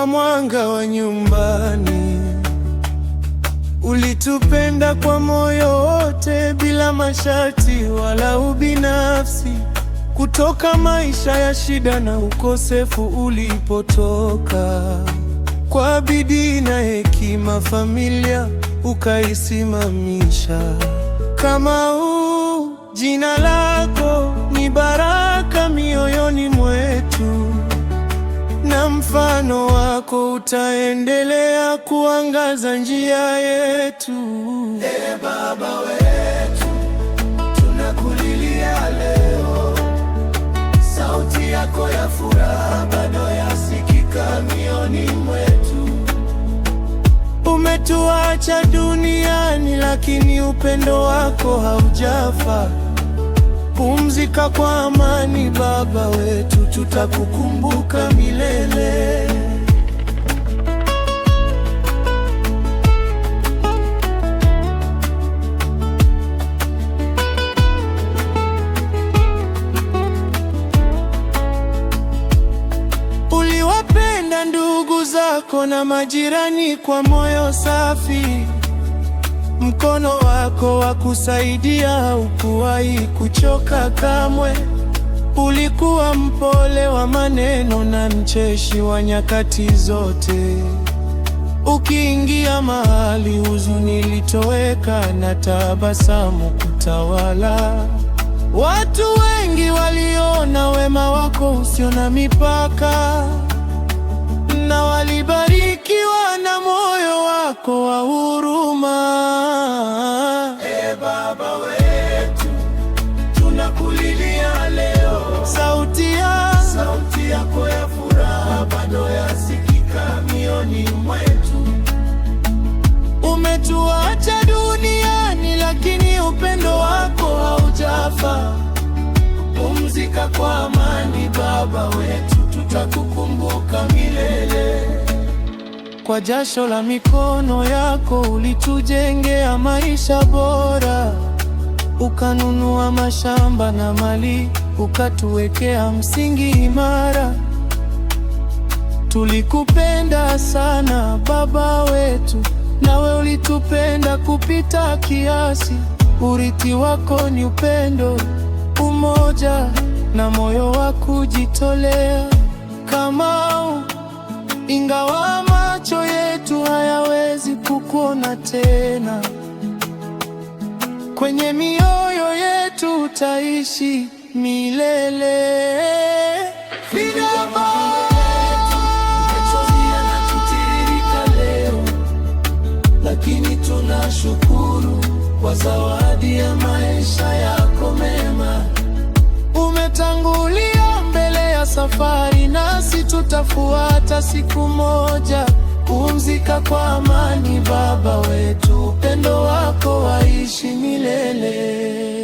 mwanga wa nyumbani. Ulitupenda kwa moyo wote, bila masharti wala ubinafsi. Kutoka maisha ya shida na ukosefu ulipotoka, kwa bidii na hekima familia ukaisimamisha. Kamau, jina lako ni baraka mioyoni mwetu, na mfano wako utaendelea kuangaza njia yetu. Ee Baba wetu, tunakulilia leo, sauti yako ya furaha bado yasikika mioyoni mwetu. Umetuacha duniani, lakini upendo wako haujafa. Pumzika kwa amani Baba wetu, tutakukumbuka milele. Uliwapenda ndugu zako na majirani kwa moyo safi. Mkono wako wa kusaidia haukuwahi kuchoka kamwe. Ulikuwa mpole wa maneno na mcheshi wa nyakati zote. Ukiingia mahali huzuni ilitoweka na tabasamu kutawala. Watu wengi waliona wema wako usio na mipaka, na walibarikiwa na moyo wako wa huruma. Ee Baba wetu, tunakulilia leo, sauti yako ya furaha bado yasikika mioyoni mwetu. Umetuacha duniani, lakini upendo wako haujafa. Pumzika kwa amani Baba wetu, tutakukumbuka milele. Kwa jasho la mikono yako ulitujengea maisha bora. Ukanunua mashamba na mali, ukatuwekea msingi imara. Tulikupenda sana Baba wetu, nawe ulitupenda kupita kiasi. Urithi wako ni upendo, umoja na moyo wa kujitolea. Kamau, ingawa macho yetu hayawezi kukuona tena, kwenye mioyo yetu utaishi milele. Machozi yanatiririka leo, lakini tunashukuru kwa zawadi ya maisha yako mema. Umetangulia mbele ya safari, nasi tutafuata siku moja. Pumzika kwa amani Baba wetu, upendo wako waishi milele.